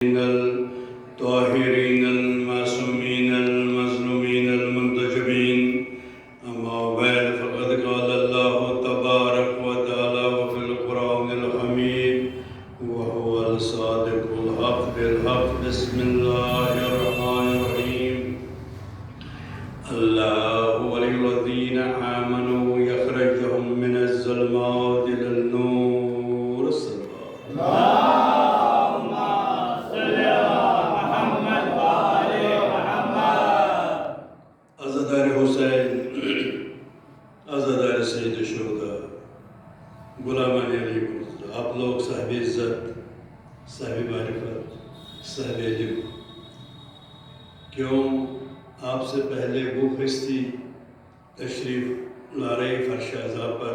الطاهرين المعصومين المظلومين المنتجبين أما بعد فقد قال الله تبارك وتعالى وفي القرآن الحميد وهو الصادق الحق بالحق بسم الله الرحمن الرحيم الله ولي الذين آمنوا يخرجهم من الظلمات إلى النور الصلاة سید شہداء غلامان علی مرتضیٰ، آپ لوگ صاحب عزت، صاحب معرفت، صاحب علم، کیوں آپ سے پہلے وہ ہستی تشریف لا رہی فرش اعضاء پر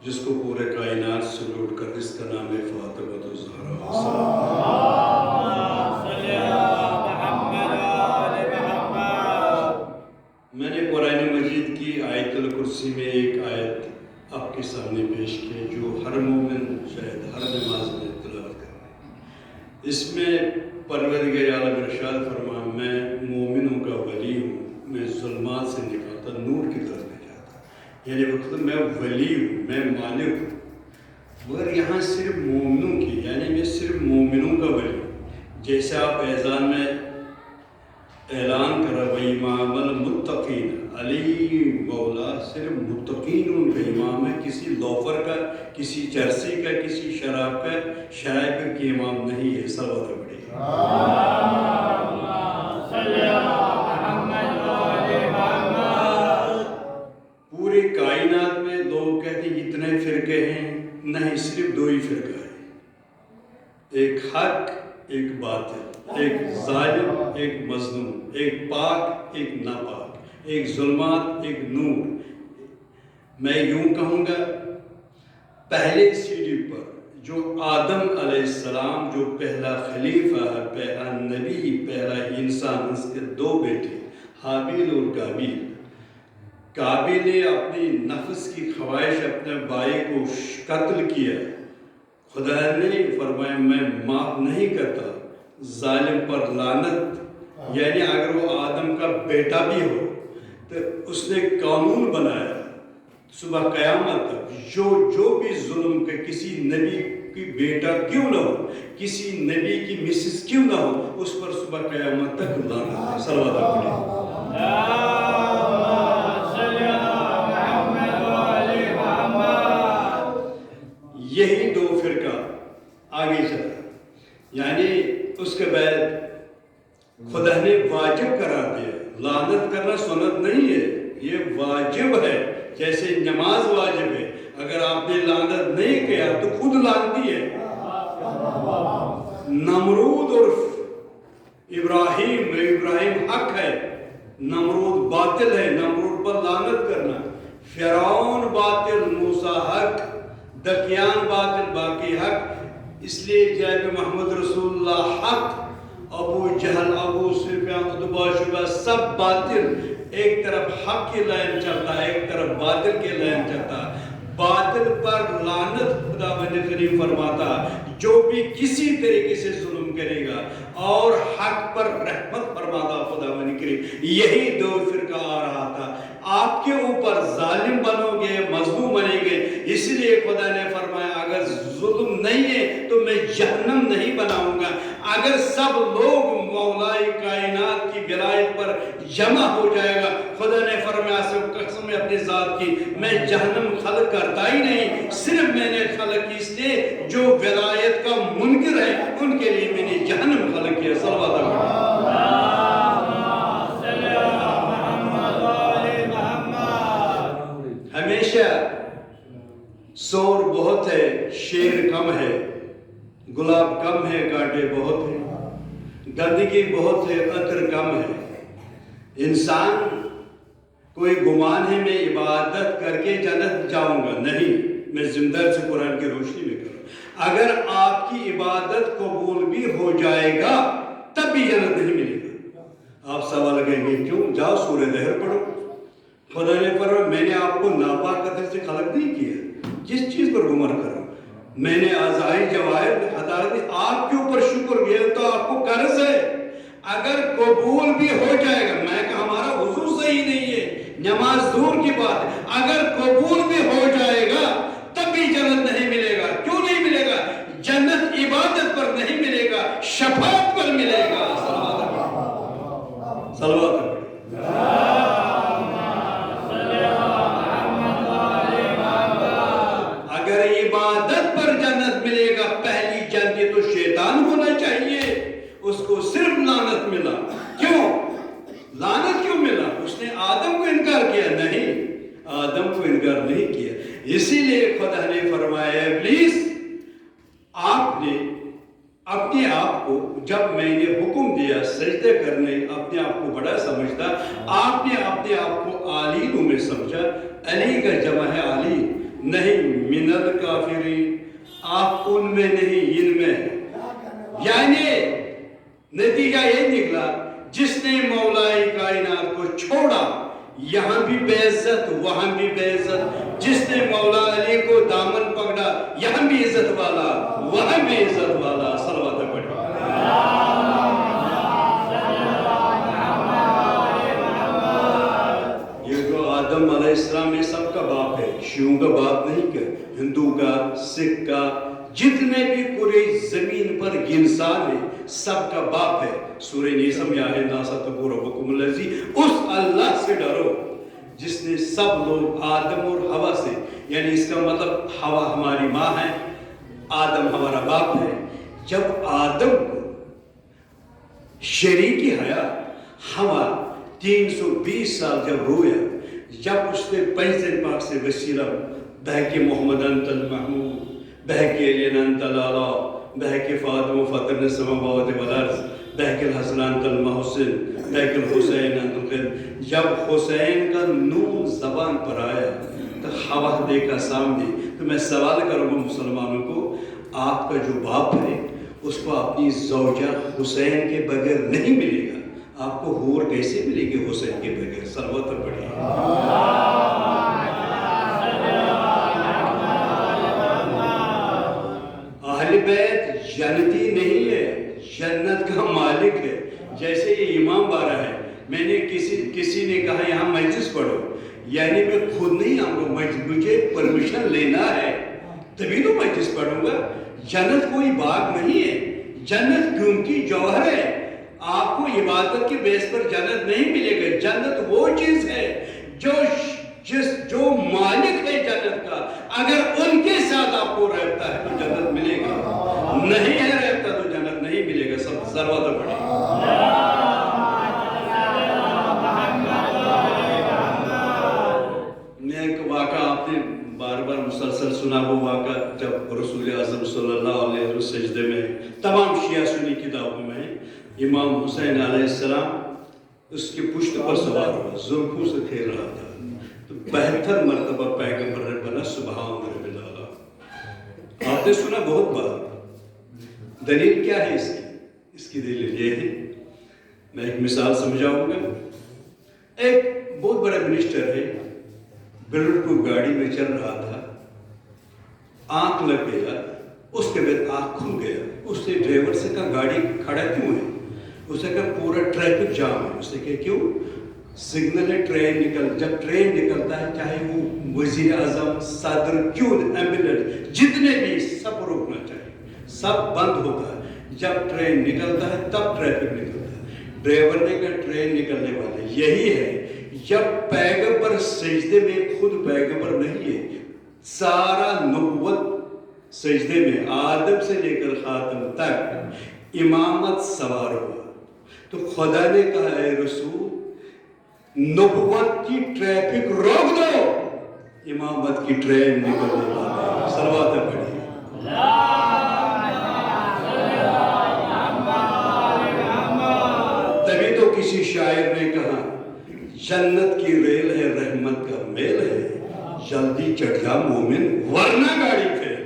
جس کو پورے کائنات سے لوٹ کر جس کا نام ہے فاطمہ الزہرا۔ میں نے قرآن مجید کی آیت الکرسی میں ایک آیت آپ کے سامنے پیش کی جو ہر مومن شاید ہر نماز میں تلاوت کرے۔ اس میں پروردگار عالم ارشاد فرما میں مومنوں کا ولی ہوں، میں ظلمات سے نکالتا نور کی طرف لے جاتا، یعنی مطلب میں ولی ہوں، میں مالک ہوں، مگر یہاں صرف مومنوں کی، یعنی میں صرف مومنوں کا ولی ہوں۔ جیسے آپ اذان میں اعلان کرا وَإِمَامَ الْمُتَّقِينَ، علی مولا صرف متقین ان کا امام ہے، کسی لوفر کا، کسی چرسی کا، کسی شراب کا، شرائب کی امام نہیں ہے۔ صلوات پڑھیں۔ پوری کائنات میں لوگ کہتے ہیں اتنے فرقے ہیں، نہیں صرف دو ہی فرقہ ہے، ایک حق ایک باطل، ایک ظالم ایک مظلوم، ایک پاک ایک ناپاک، ایک ظلمات ایک نور۔ میں یوں کہوں گا پہلے سیڑھی پر جو آدم علیہ السلام جو پہلا خلیفہ ہے، پہلا نبی، پہلا انسان، اس کے دو بیٹے حابیل اور قابیل۔ قابیل نے اپنی نفس کی خواہش اپنے بھائی کو قتل کیا، خدا نے فرمایا میں معاف نہیں کرتا، ظالم پر لعنت، یعنی اگر وہ آدم کا بیٹا بھی ہو تو اس نے قانون بنایا صبح قیامت تک جو بھی ظلم کے کسی نبی کی بیٹا کیوں نہ ہو، کسی نبی کی مسز کیوں نہ ہو، اس پر صبح قیامت تک لعنت ہے۔ صلوات پڑھیں۔ یہی دو فرقہ آگے چلا، یعنی اس کے بعد خدا نے واجب قرار دیا، لعنت کرنا سنت نہیں ہے، یہ واجب ہے، جیسے نماز واجب ہے، اگر آپ نے لعنت نہیں کیا تو خود لعنتی ہے۔ نمرود اور ابراہیم حق ہے، نمرود باطل ہے، نمرود پر لعنت کرنا، فرعون باطل، موسیٰ حق، دقیان باطل، باقی حق۔ اس لیے جناب محمد رسول اللہ حق، ابو جہل، ابو سفیان، عتبہ، شیبہ سب باطل، ایک طرف حق کی لائن چلتا ہے، ایک طرف باطل کی لائن چلتا ہے۔ باطل پر لعنت خدا کریم فرماتا جو بھی کسی طریقے سے ظلم کرے گا، اور حق پر رحمت فرماتا خدا کریم۔ یہی دو فرقہ آ رہا تھا، آپ کے اوپر ظالم بنو گے، مظلوم بنیں گے، اس لیے خدا نے فرمایا اگر ظلم نہیں ہے تو میں جہنم نہیں بناؤں گا۔ اگر سب لوگ مولا کائنات کی ولایت پر جمع ہو جائے گا، خدا نے فرمایا سب قسم اپنی ذات کی میں جہنم خلق کرتا ہی نہیں، صرف میں نے خلق کی اس لیے جو ولایت کا منکر ہے ان کے لیے میں نے جہنم خلق کیا۔ صلوات ہمیشہ شور بہت ہے، شیر کم ہے، گلاب کم ہے، کانٹے بہت ہیں، گندگی بہت ہے، عطر کم ہے۔ انسان کوئی گمان ہے میں عبادت کر کے جنت جاؤں گا، نہیں، میں زندہ سے قرآن کی روشنی میں کروں۔ اگر آپ کی عبادت قبول بھی ہو جائے گا تب بھی جنت نہیں ملے گا۔ آپ سوال کہیں گے کیوں؟ جاؤ سورہ دہر پڑھو، خدا نے فرمایا میں نے آپ کو ناپاک قدر سے خلق نہیں کیا، جس چیز پر گمان کرو میں نے اعضائے جواہر میں حضرت آپ کے اوپر شکر کیا تو آپ کو قرض ہے. اگر قبول بھی ہو جائے گا، میں کہ ہمارا وضو صحیح نہیں ہے، نماز دور کی بات ہے، اگر قبول بھی ہو جائے گا تب بھی جنت نہیں ملے گا. کیوں نہیں ملے گا؟ جنت عبادت پر نہیں ملے گا، شفاعت پر ملے گا. صلوات اگر عبادت پر جنت ملے گا، پہلی جنتی تو شیطان ہونا چاہیے. اس کو صرف لعنت ملا. کیوں لعنت کیوں ملا؟ اس نے آدم کو انکار کیا. نہیں، آدم کو انکار نہیں کیا. اسی لیے خدا نے فرمایا ابلیس آپ نے اپنے آپ کو، جب میں نے حکم دیا سجدے کرنے، اپنے آپ کو بڑا سمجھتا. آپ نے اپنے آپ کو علیوں میں سمجھا. علی کا جمع ہے علی، نہیں من الکافرین. آپ ان میں نہیں، ان میں. یعنی نتیجہ یہ نکلا، جس نے مولا کائنات کو چھوڑا یہاں بھی بے عزت وہاں بھی بے عزت. جس نے مولا علی کو دامن پکڑا یہاں بھی عزت والا وہاں بھی عزت والا. صلوات پڑھیں. یہ جو آدم علیہ السلام یہ سب کا باپ ہے، شیعوں کا باپ نہیں، کہ ہندو کا، سکھ کا، جتنے بھی پورے زمین پر انسان ہے سب کا باپ ہے. سورہ نیسا میں آئے ناسا تقور ربکم الذی، اس اللہ سے ڈرو جس نے سب لوگ آدم اور حوا سے، یعنی اس کا مطلب حوا ہماری ماں ہے، آدم ہمارا باپ ہے. جب آدم کو شریکی حیات حوا 320 سال جب رویا، جب اس نے پنجتن پاک سے وسیلہ بہک محمد انت المحمود، بہک الین انت الاعلی، بہک فاطمہ فاطر السماوات والارض، بہک الحسن انت المحسن، بہک الحسین انت الخیر. جب حسین کا نون زبان پر آیا تو حوا دیکھا سامنے. تو میں سوال کروں گا مسلمانوں کو، آپ کا جو باپ ہے اس کو اپنی زوجہ حسین کے بغیر نہیں ملے گا. آپ کو حور کیسے ملے گی حسین کے بغیر؟ صلوات پڑھیے. اہل بیت جنتی نہیں ہے، جنت کا مالک ہے. جیسے یہ امام بارہ ہے، میں نے کسی نے کہا یہاں مجلس پڑھو، یعنی میں خود نہیں آؤں گا، مجھے پرمیشن لینا ہے تبھی تو مجلس پڑھوں گا. جنت کوئی باغ نہیں ہے، جنت قیمتی جوہر ہے. آپ کو عبادت کے بیس پر جنت نہیں ملے گا. جنت وہ چیز ہے جو مالک ہے جنت کا، اگر ان کے ساتھ آپ کو رہتا ہے تو جنت ملے گا، نہیں ہے رہتا تو جنت نہیں ملے گا. سب صلوات پڑھیں. میں ایک واقعہ آپ نے بار بار مسلسل سنا، وہ واقعہ جب رسول اعظم صلی اللہ علیہ وسلم سجدے میں، تمام شیعہ سنی کتابوں میں امام حسین علیہ السلام اس کی پشت پر سوار ہوا، زلفوں سے کھیل رہا تھا. تو 72 مرتبہ پیغمبر نے بنا سبحان رب الاعلیٰ. آپ نے سنا بہت بار. دلیل کیا ہے اس کی دلیل یہ ہے، میں ایک مثال سمجھاؤں گا. ایک بہت بڑا منسٹر ہے، بلٹ کو گاڑی میں چل رہا تھا، آنکھ لگ گیا، اس کے بعد آنکھ کھل گیا. اس نے ڈرائیور سے کہا گاڑی کھڑا کیوں ہے؟ اس نے کہا پورا ٹریفک جام ہے. اس نے کہا کیوں؟ سگنل ہے، جب ٹرین نکلتا ہے چاہے وہ وزیر اعظم، صدر، کیوں ایمبولینس جتنے بھی سب روکنا چاہیے، سب بند ہوتا ہے. جب ٹرین نکلتا ہے تب ٹریفک نکلتا ہے. ڈرائیور نے کہا ٹرین نکلنے والے یہی ہے. جب پیغمبر سجدے میں، خود پیغمبر نہیں ہے، سارا نبوت سجدے میں آدم سے لے کر خاتم تک امامت سوار ہوا. تو خدا نے کہا اے رسول نبوت کی ٹریفک روک دو، امامت کی ٹرین نکلنے والی. صلوات پڑھیے. تبھی تو کسی شاعر نے کہا جنت کی ریل ہے رحمت کا میل ہے، جلدی چڑھ جا مومن ورنہ گاڑی پھیل.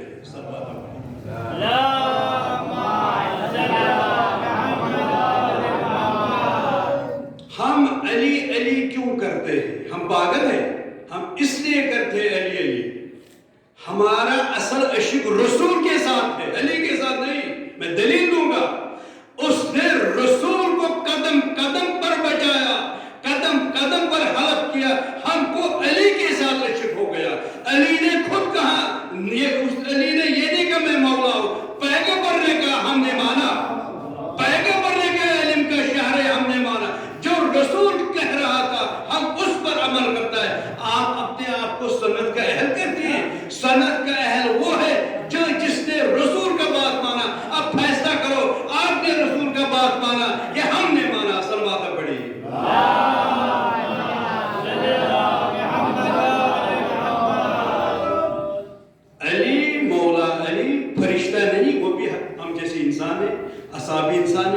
ہم علی علی کیوں کرتے ہیں؟ ہم پاگل ہیں؟ ہم اس لیے کرتے ہیں علی علی. ہمارا اصل عشق رسول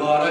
12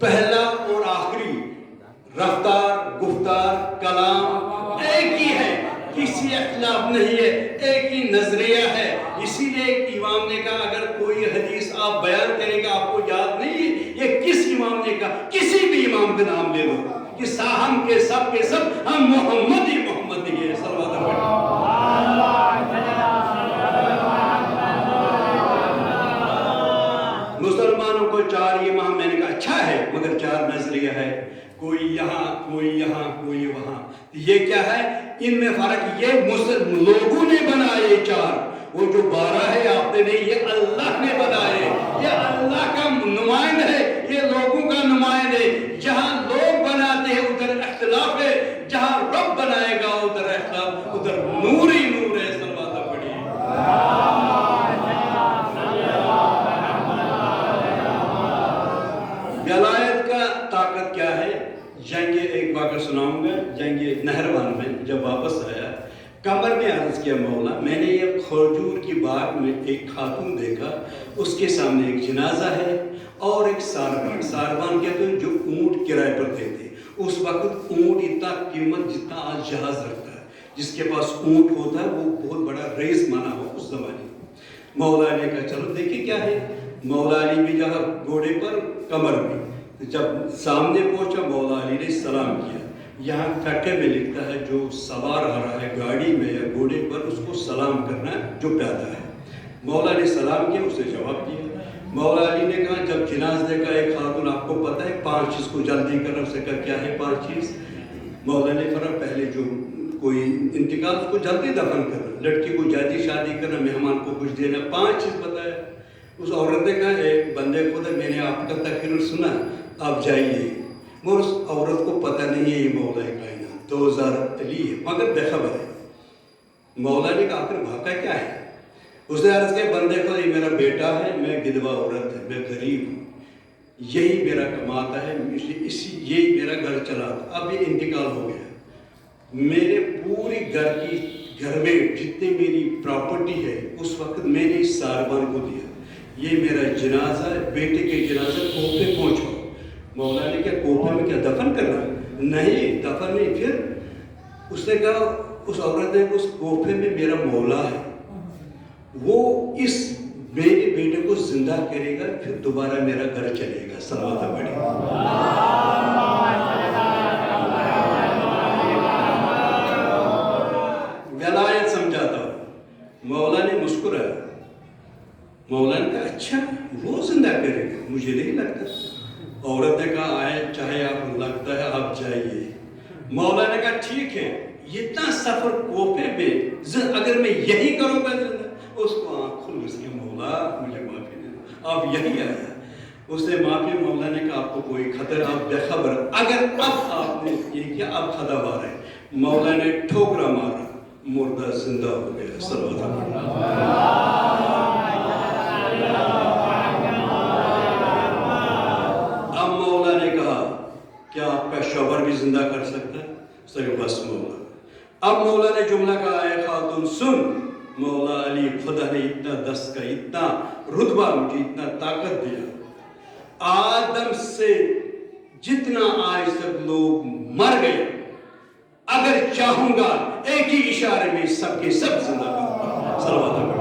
پہلا اور آخری رفتار، گفتار، کلام ایک ہی ہے، کسی اختلاف نہیں ہے، ایک ہی نظریہ ہے۔ اسی لیے ایک امام نے کہا اگر کوئی حدیث آپ بیان کریں گا آپ کو یاد نہیں ہے یہ کس امام نے کہا، کسی بھی امام کا نام لے لو کہ ہم کے سب ہم محمد ہی ہیں۔ صلوات مسلمانوں کو 4 امام، میں نے کہا اچھا ہے مگر 4 نظریہ ہے، کوئی یہاں کوئی یہاں کوئی وہاں، یہ کیا ہے؟ ان میں فرق یہ لوگوں نے بنائے 4، وہ جو 12 ہے آپ نے نہیں، یہ اللہ نے بنائے، یہ اللہ کا نمائند ہے، یہ لوگوں کا نمائند ہے۔ جہاں لوگ بناتے ہیں ادھر اختلاف ہے، جہاں رب بنائے گا ادھر اختلاف، ادھر نور ہی نور ہے۔ صلوات پڑھیے۔ ولایت کا طاقت کیا ہے؟ جنگ ایک واقعہ سناؤں گا، جنگ نہروان میں جب واپس آیا قبر میں عرض کیا مولا میں نے یہ کھجور کی باغ میں ایک خاتون دیکھا، اس کے سامنے ایک جنازہ ہے اور ایک ساربان کہتے ہیں جو اونٹ کرائے پر دیتے، اس وقت اونٹ اتنا قیمت جتنا آج جہاز رکھتا ہے، جس کے پاس اونٹ ہوتا ہے وہ بہت بڑا رئیس مانا ہو اس زمانے میں۔ مولا نے کہا چلو دیکھیں کیا ہے، مولا علی بھی جہاں گھوڑے پر قمر بھی، جب سامنے پہنچا مولا علی نے سلام کیا۔ یہاں کٹے میں لکھتا ہے جو سوار آ رہا ہے گاڑی میں یا گھوڑے پر اس کو سلام کرنا ہے جو پیادہ ہے۔ مولا نے سلام کیا، اسے جواب دیا۔ مولا علی نے کہا جب جنازے کا ایک خاتون آپ کو پتہ ہے 5 چیز کو جلدی کرنا، اسے کہا کیا ہے 5 چیز؟ مولا نے فرمایا پہلے جو کوئی انتقال اس کو جلدی دفن کرنا، لڑکی کو جلدی شادی کرنا، مہمان کو کچھ دینا، 5 چیز بتایا۔ اس عورت نے کہا ایک بندے خدا میں نے آپ کا تقریر سنا، آپ جائیے، مگر اس عورت کو پتہ نہیں ہے یہ مولا کائنات 2000 علی ہے مگر بے خبر ہے۔ مولا نے کہا آخر واقعہ کیا ہے؟ اس نے عرض کیا بندے خدا یہ میرا بیٹا ہے، میں گدوا عورت ہے، میں غریب ہوں، یہی میرا کماتا ہے، یہی میرا گھر چلاتا، اب یہ انتقال ہو گیا، میرے پوری گھر میں جتنی میری پراپرٹی ہے اس وقت میں نے اس ساربان کو دیا، یہ میرا جنازہ ہے، بیٹے کے جنازہ کوفے پہنچاؤ۔ مولا نے کیا کوفے میں کیا دفن کرنا؟ نہیں دفن نہیں۔ پھر اس نے کہا اس عورت نے اس کوفے میں میرا مولا ہے، وہ اس میرے بیٹے کو زندہ کرے گا پھر دوبارہ میرا گھر چلے گا۔ صلوات پڑھیے۔ ولایت سمجھاتا ہوں۔ مولا نے مسکرایا، مولا نے کہا اچھا وہ زندہ کرے گا، مجھے نہیں لگتا۔ عورت نے کہا آئے چاہے آپ لگتا ہے آپ جائیے۔ مولا نے کہا ٹھیک ہے، اتنا سفر کوفے میں اگر میں یہی کروں گا زندہ، اس کو آنکھ کھل گئی، مولا مجھے معافی دے دو، آپ یہی آیا۔ اس نے معافی، مولا نے کہا آپ کو کوئی خطر، آپ بے خبر، اگر اب آپ نے یہ کیا اب خدا بار ہے۔ مولا نے ٹھوکرا مارا، مردہ زندہ ہو گیا۔ صلوات اب مولا نے کہا کیا آپ کا شوہر بھی زندہ کر سکتا ہے؟ صرف بس مولا۔ اب مولا نے جملہ کہا اے خاتون سن، مولا علی خدا نے اتنا دست کا اتنا رتبہ مجھے اتنا طاقت دیا، آدم سے جتنا آج تک لوگ مر گئے اگر چاہوں گا ایک ہی اشارے میں سب کے سب زندہ کروں گا۔ صلوات پڑھیے۔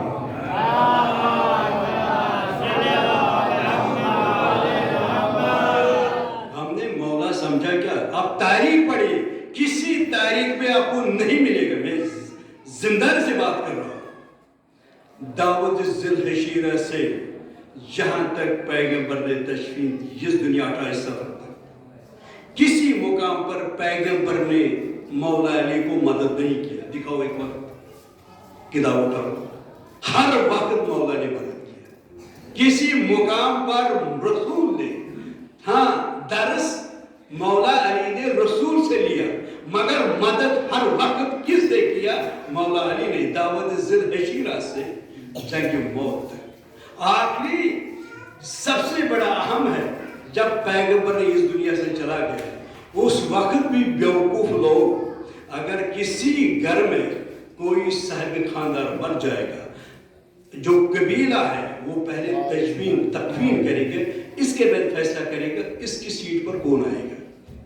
ہم نے مولا سمجھا کیا؟ آپ تاریخ پڑھیے، کسی تاریخ میں آپ کو نہیں ملے گا، میں زندہ سے بات کر رہا ہوں۔ داؤد ذوالحجیرہ سے جہاں تک پیغمبر نے تشفین دی، اس دنیا 28 سفر تک کسی مقام پر پیغمبر نے مولا علی کو مدد نہیں کیا۔ دکھاؤ ایک وقت کتاب اٹھاؤ، ہر وقت مولا نے مدد کیا۔ کسی مقام پر رسول نے، ہاں درس مولا علی نے رسول سے لیا مگر مدد ہر وقت کس سے کیا؟ مولا علی نے۔ داؤد ذوالحجیرہ سے جنگ موت تک آخری سب سے بڑا اہم ہے جب پیغمبر اس دنیا سے چلا گیا، اس وقت بھی بیوقوف لوگ اگر کسی گھر میں کوئی صاحب خاندان مر جائے گا، جو قبیلہ ہے وہ پہلے تدفین کریں گے، اس کے بعد فیصلہ کرے گا اس کی سیٹ پر کون آئے گا.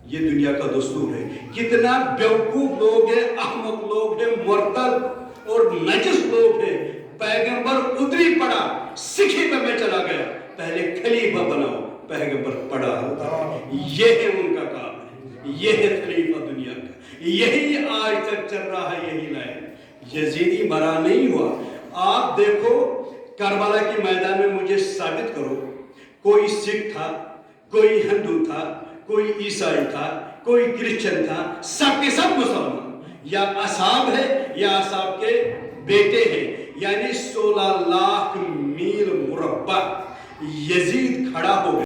یہ دنیا کا دستور ہے. کتنا بیوقوف لوگ ہیں، احمق لوگ ہیں، مرتد اور نجس لوگ ہیں. پیغمبر ادھری پڑا، سکھی پہ میں چلا گیا، پہلے خلیفہ بناؤ، پیغمبر پڑا ہوتا. یہ ہے ان کا کام ہے، یہ ہے خلیفہ دنیا کا. یہی آج تک چل رہا ہے، یہی لائن. یزیدی مرا نہیں ہوا. آپ دیکھو کربلا کے میدان میں مجھے ثابت کرو کوئی سکھ تھا، کوئی ہندو تھا، کوئی عیسائی تھا، کوئی کرسچن تھا، سب کے سب مسلمان، یا اصحاب ہے یا اصحاب کے بیٹے ہیں. یعنی 16 لاکھ میل مربع یزید کھڑا ہو گیا.